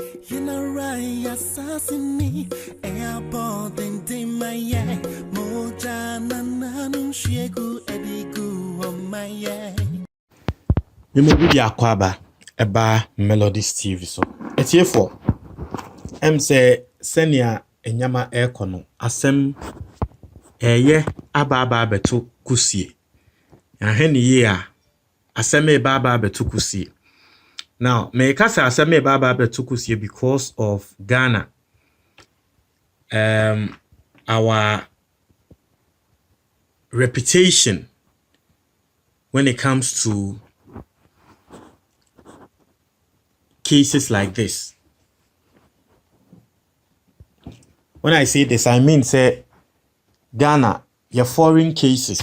You know right, assassin me. Airport and my moja nanu shegu edigu on my Memory akwaba eba Melodies TV so. Etiefo. Say senia enyama ekono asem eye aba beto kusie. Aheni ye a asem eba beto kusie. Now, me kasa asem eba beto kusie because of Ghana. Our reputation when it comes to cases like this. When I say this, I mean say Ghana, your foreign cases.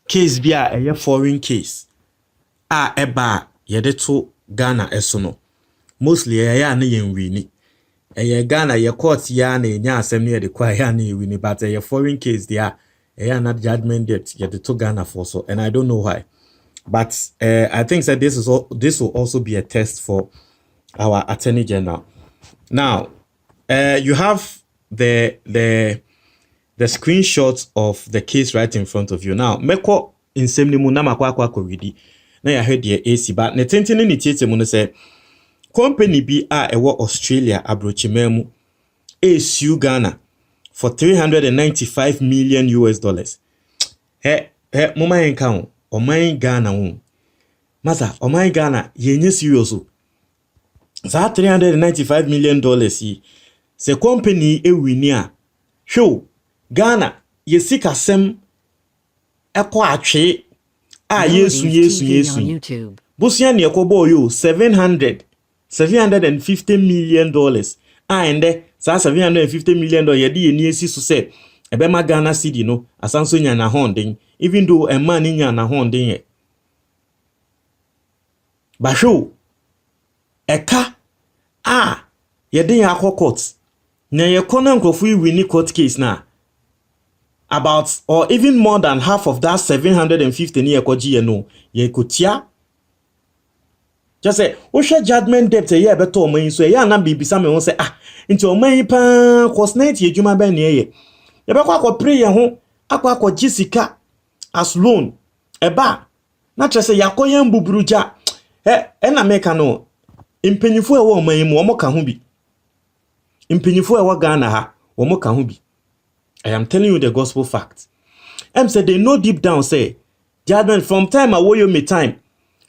Case be a foreign case. Eba yede to Ghana esono. Mostly ya na yen wini. Ghana ye court ya na nya asem ne de kwa ya na wini, but a foreign case there ya na judgment debt yede to Ghana for so, and I don't know why. But I think that this will also be a test for our Attorney General. Now, you have the screenshots of the case right in front of you. Now, meko insemni mu na makwa koridi. Na ya heard the AC, but ne tentini ni tiete mu no say company bi a ewo Australia abrochimemu sue Ghana for $395 million US. Muma yenka Oman Ghana won. Masa, Oman Ghana yenye serious. Za $395 million yi. Se company wini a. Show Ghana yesika sem ekwa atwe a yesu. Busia ne ekobo yo $750 million. Ende sa $750 million yedi yeni esi so se ebema Ghana city no asanso nya na honden, even though a man nya na honden ye. Basho eka yedi ya court na ye kona nkofu wini court case na about or even more than half of that 750 ni ekoji ye no ye kotia. Just say o share judgment debt ye beto oman so ye na bibisa me won say nti oman pa cost night ye dwuma ba ne ye bekwa akopre ye ho akwa gisika as loan eba na trese yakoyen buburuja na meka no impanyifo e wo oman mu omo ka ho bi impanyifo e wo Ghana ha omo ka ho bi. I am telling you the gospel fact. Say they know deep down say judgment from time awoyo me time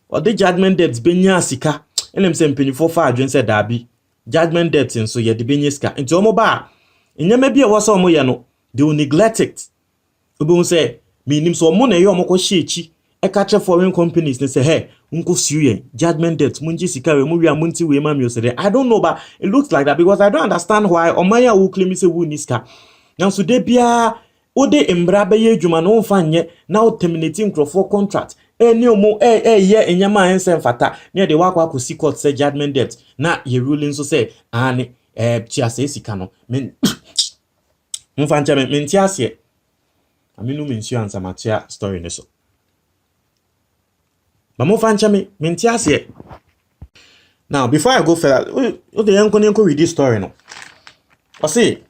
or the judgment debts benya sika say impanyifo fa adwen say dabi judgment debts nso ye de benya sika nti omo ba enyama bi e wo so omo ye no they will neglect it. Obo say minim so omo na ye omo ko hyechi e ka che foreign companies ne say hey unko sue judgment debt munji sika we mu wi amunti we ma mi say I don't know, but it looks like that because I don't understand why omaya wo claim say wo niska now so de bia ode embra be ye dwuma no mfa nye na o terminating crofo contract ni omo ye enyama ense fata ne de wakwa akosi court say judgment debt na ye ruling so say ani tia say sika no men mfa ncha men tia se aminu mensu ansa matia story ne so mamo fa ncha men tia se. Now before I go further, o de yanko read this story no. I see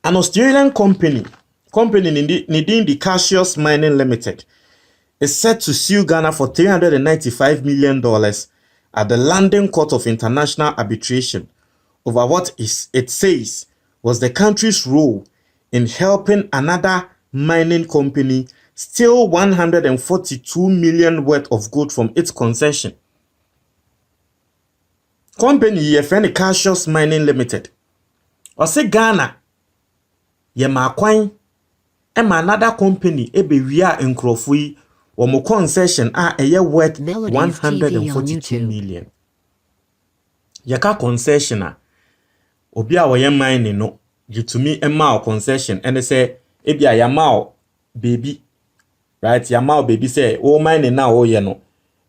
an Australian company needing the Cassius Mining Limited is set to sue Ghana for $395 million at the London Court of International Arbitration over what it says was the country's role in helping another mining company steal $142 million worth of gold from its concession. Company ye friend Cassius Mining Limited. Or say Ghana ye ma kwan another company ebe wia nkrofo yi wo mo concession eye worth $142 million. Yaka concession obi a wo ye mine no gitumi ema concession ene say ebia ya ma baby, right? Ya ma baby say wo mine na wo ye no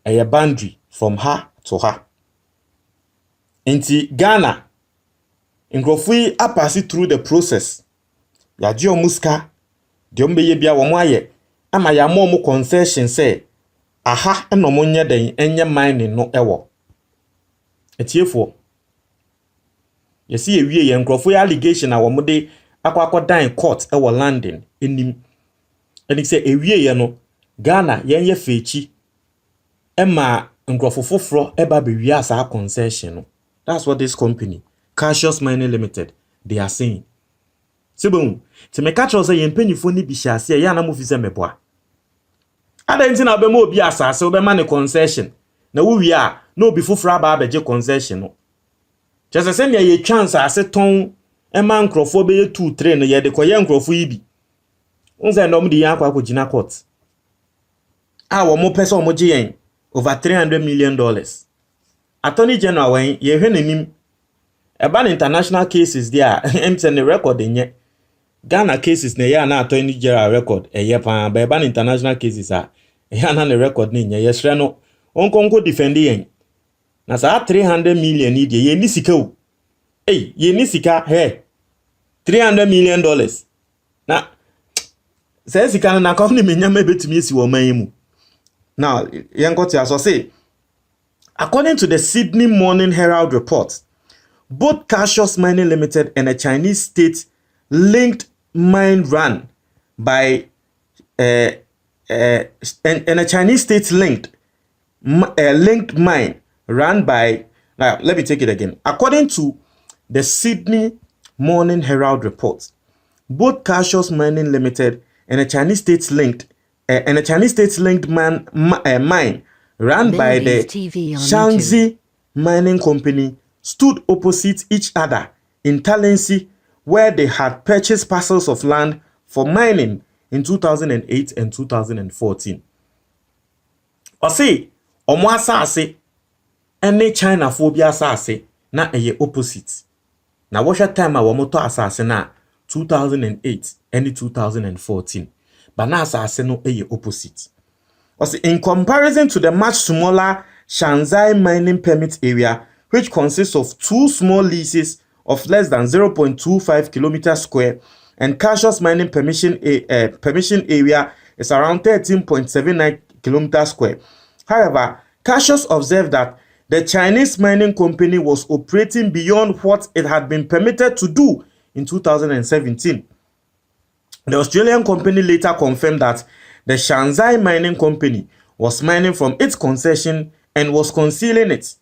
eye boundary from her to her. Inti Ghana nkrofo yi pass through the process. Ya jio muska de ombe ye bia wo mo aye ama ya mo concession say aha eno monye den enye mining no ewo etiefo yesi ewie ye nkrofo ya allegation a wo de akwakodan court ewo London enim eni se ewie ye no Ghana yenye fechi ema nkrofo foforo eba be wi asa concession no. That's what this company Cassius Mining Limited they are saying. Sibon te me catch say yempanyifo ni bi hyase ya na mo fi se meboa adanti na be ma obi asase wo be ma ne concession na wo wi a na obi foforo aba abeje concession no chese se ne ye chance ase ton ema nkrofo be ye 2-3 no ye de koye nkrofo yi bi unse ndom di yakwa akogina court a wo mo pese o mo je yen over $300 million. Attorney General wen ye hwe nanim eba international cases there empty the record enye Ghana cases na ya na Attorney General record eye pa ba eba international cases a ya na the record ni nye yesre no onkonko defend yen na sa 300 million ni de ye ni sika o ye ni sika $300 million na say sika na company menyama betumi esi wo man mu. Now yen got ya so say according to the Sydney Morning Herald report, both Cassius Mining Limited and a Chinese state-linked mine run by and a Chinese state-linked linked mine run by. Now let me take it again. According to the Sydney Morning Herald report, both Cassius Mining Limited and a Chinese state-linked mine run by the Shanxi Mining Company stood opposite each other in Talensi, where they had purchased parcels of land for mining in 2008 and 2014. Ose, omo asase, ene China phobia asase, na eye opposite. Na washa time a womoto asase na 2008 and 2014. But na asase no eye opposite. In comparison to the much smaller Shanxi mining permit area, which consists of 2 small leases of less than 0.25 kilometers square, and Cassius mining permission area is around 13.79 kilometers square. However, Cassius observed that the Chinese mining company was operating beyond what it had been permitted to do in 2017. The Australian company later confirmed that the Shanxi Mining Company was mining from its concession and was concealing it.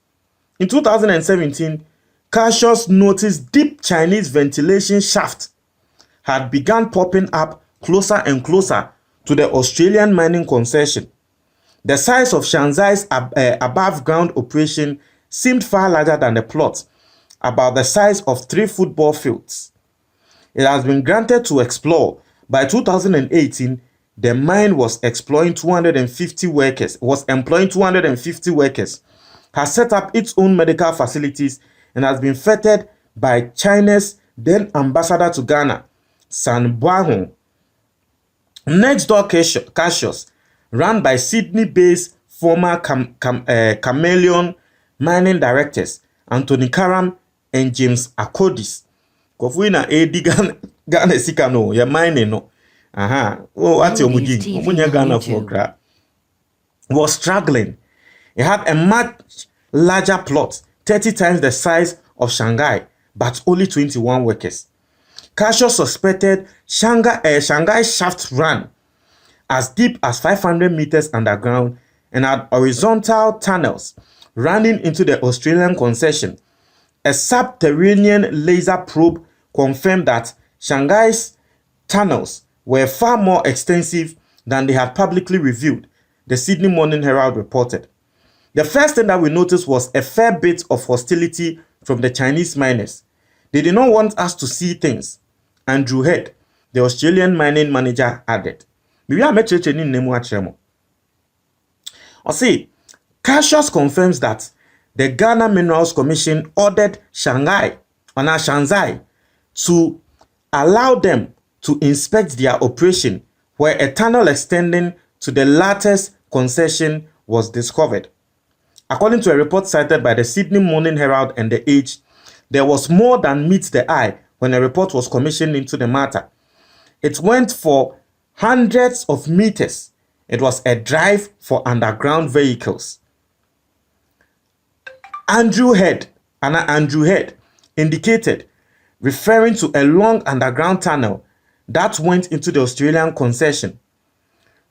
In 2017, Cassius noticed deep Chinese ventilation shaft had begun popping up closer and closer to the Australian mining concession. The size of Shanxi's above-ground operation seemed far larger than the plot, about the size of 3 football fields. It has been granted to explore. By 2018, the mine was employing 250 workers, has set up its own medical facilities, and has been feted by China's then ambassador to Ghana, San Buahong. Next door Cassius, run by Sydney-based former Chameleon mining directors Anthony Karam and James Akodis. Kofuina edi Ghana sika no, ya mining no. Ati omujin, omunya Ghana for gra. Was struggling. It had a much larger plot, 30 times the size of Shanghai, but only 21 workers. Cassius suspected Shanghai shaft ran as deep as 500 meters underground and had horizontal tunnels running into the Australian concession. A subterranean laser probe confirmed that Shanghai's tunnels were far more extensive than they had publicly revealed, the Sydney Morning Herald reported. The first thing that we noticed was a fair bit of hostility from the Chinese miners. They did not want us to see things, Andrew Head, the Australian mining manager, added. Cassius confirms that the Ghana Minerals Commission ordered Shanghai to allow them to inspect their operation, where a tunnel extending to the latter's concession was discovered. According to a report cited by the Sydney Morning Herald and The Age, there was more than meets the eye when a report was commissioned into the matter. It went for hundreds of meters It was a drive for underground vehicles. Andrew Head indicated, referring to a long underground tunnel that went into the Australian concession.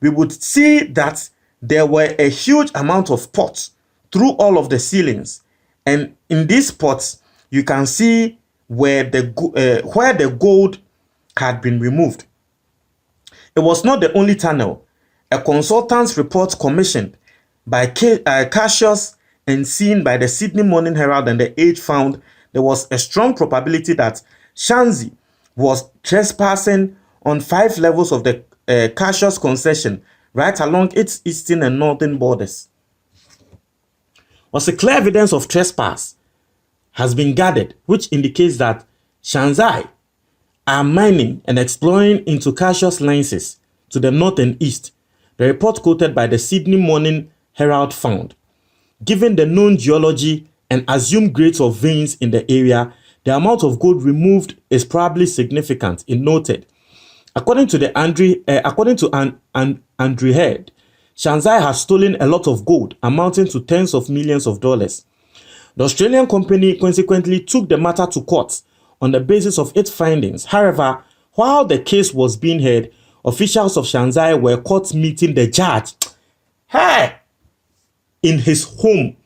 We would see that there were a huge amount of pots through all of the ceilings, and in these pots you can see where the gold had been removed. It was not the only tunnel. A consultant's report commissioned by Cassius and seen by the Sydney Morning Herald and the Age found there was a strong probability that Shanzi was trespassing on 5 levels of the Cassius concession right along its eastern and northern borders. Was a clear evidence of trespass has been gathered, which indicates that Shanzai are mining and exploring into Cassius lenses to the north and east, the report quoted by the Sydney Morning Herald found. Given the known geology and assumed grades of veins in the area, the amount of gold removed is probably significant, it noted. According to Andrew Head, Shanzai has stolen a lot of gold, amounting to tens of millions of dollars. The Australian company consequently took the matter to court on the basis of its findings. However, while the case was being heard, officials of Shanzai were caught meeting the judge in his home.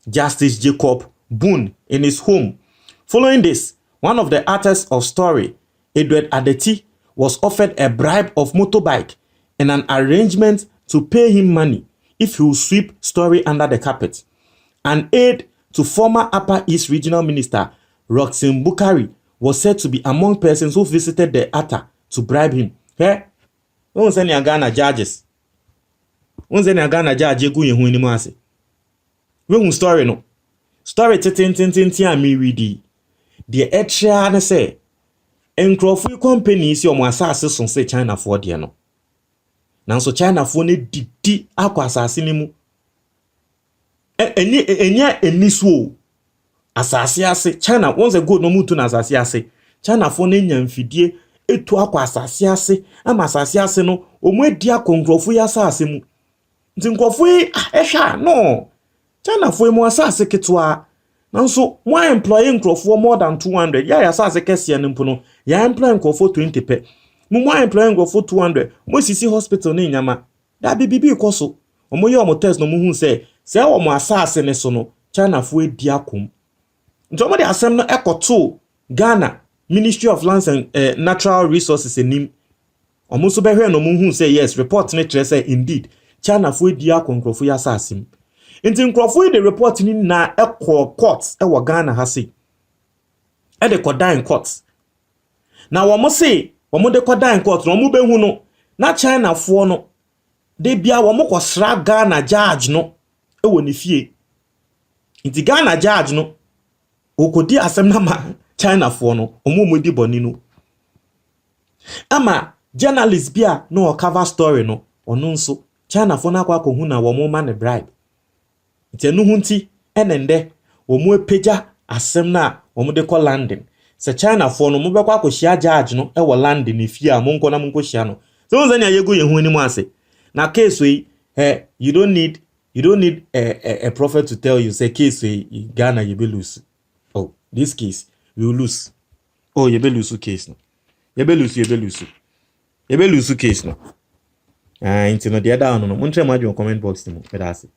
Justice Jacob Boone in his home. Following this, one of the artists of Story, Edward Adeti, was offered a bribe of motorbike and an arrangement to pay him money if he will sweep Story under the carpet. An aide to former Upper East Regional Minister Roxanne Bukari was said to be among persons who visited the Atta to bribe him. Wọ́n sẹ́ ni Ghana judges. Wọ́n sẹ́ ni Ghana judge egu yehu ni mo ase. Wọ́n Story no. Story tintintintin a mi readi. The etra na say nkrofo company si omo asase so say China for de no. Nanso China for ne didi akwa asase ni mu. Enya so asase ase China once ago no mutu na asase ase. China for ne nya mfidie etu akwa asase ase ama asase ase no omo edi akonkrofo ya asase mu. Nti nkrofo ehwa no. China for mu asase ketwa. Nanso mo employ nkrofo more than 200 ya asase kese ne mpuno ya employ nkrofo 20 pe. Mo employ nkrofo 200 mo sisi hospital ne nyama. Da bibi ikoso omo ye omo test no mo hu se omo asase ne so no China for edi akom. Nti omo de asem no ekoto Ghana Ministry of Lands and Natural Resources enim. Omo so behwe no mo hu say yes report ne kire say indeed China for edi akonkrofo ya asase mu. Nti nkrofo de report ni na court wo Ghana ha sei. De kodan court. Na wo say wo de kodan court no mo behu no na China fo no de bia wo kosra Ghana judge no wo ni fie. Nti Ghana judge no okodi asem na ma China fo no mo di boni no. Ama journalist bia no cover story no ono nso China fo na akwa ko hu na wo mo ma ne bribe. Tenu hunti enende omu epeja asem na omu de call landing se China for no mu be kwa akohia judge no e wo landing ifie a monko na monko hia no so unze nya yegu yehu ni mu ase na case we you don't need a prophet to tell you say case we Ghana you be lose. Oh, this case we will lose. Oh, you be lose case no. You be lose case no. Into no the other no. Montre ma jo comment box ni mo. Pedase.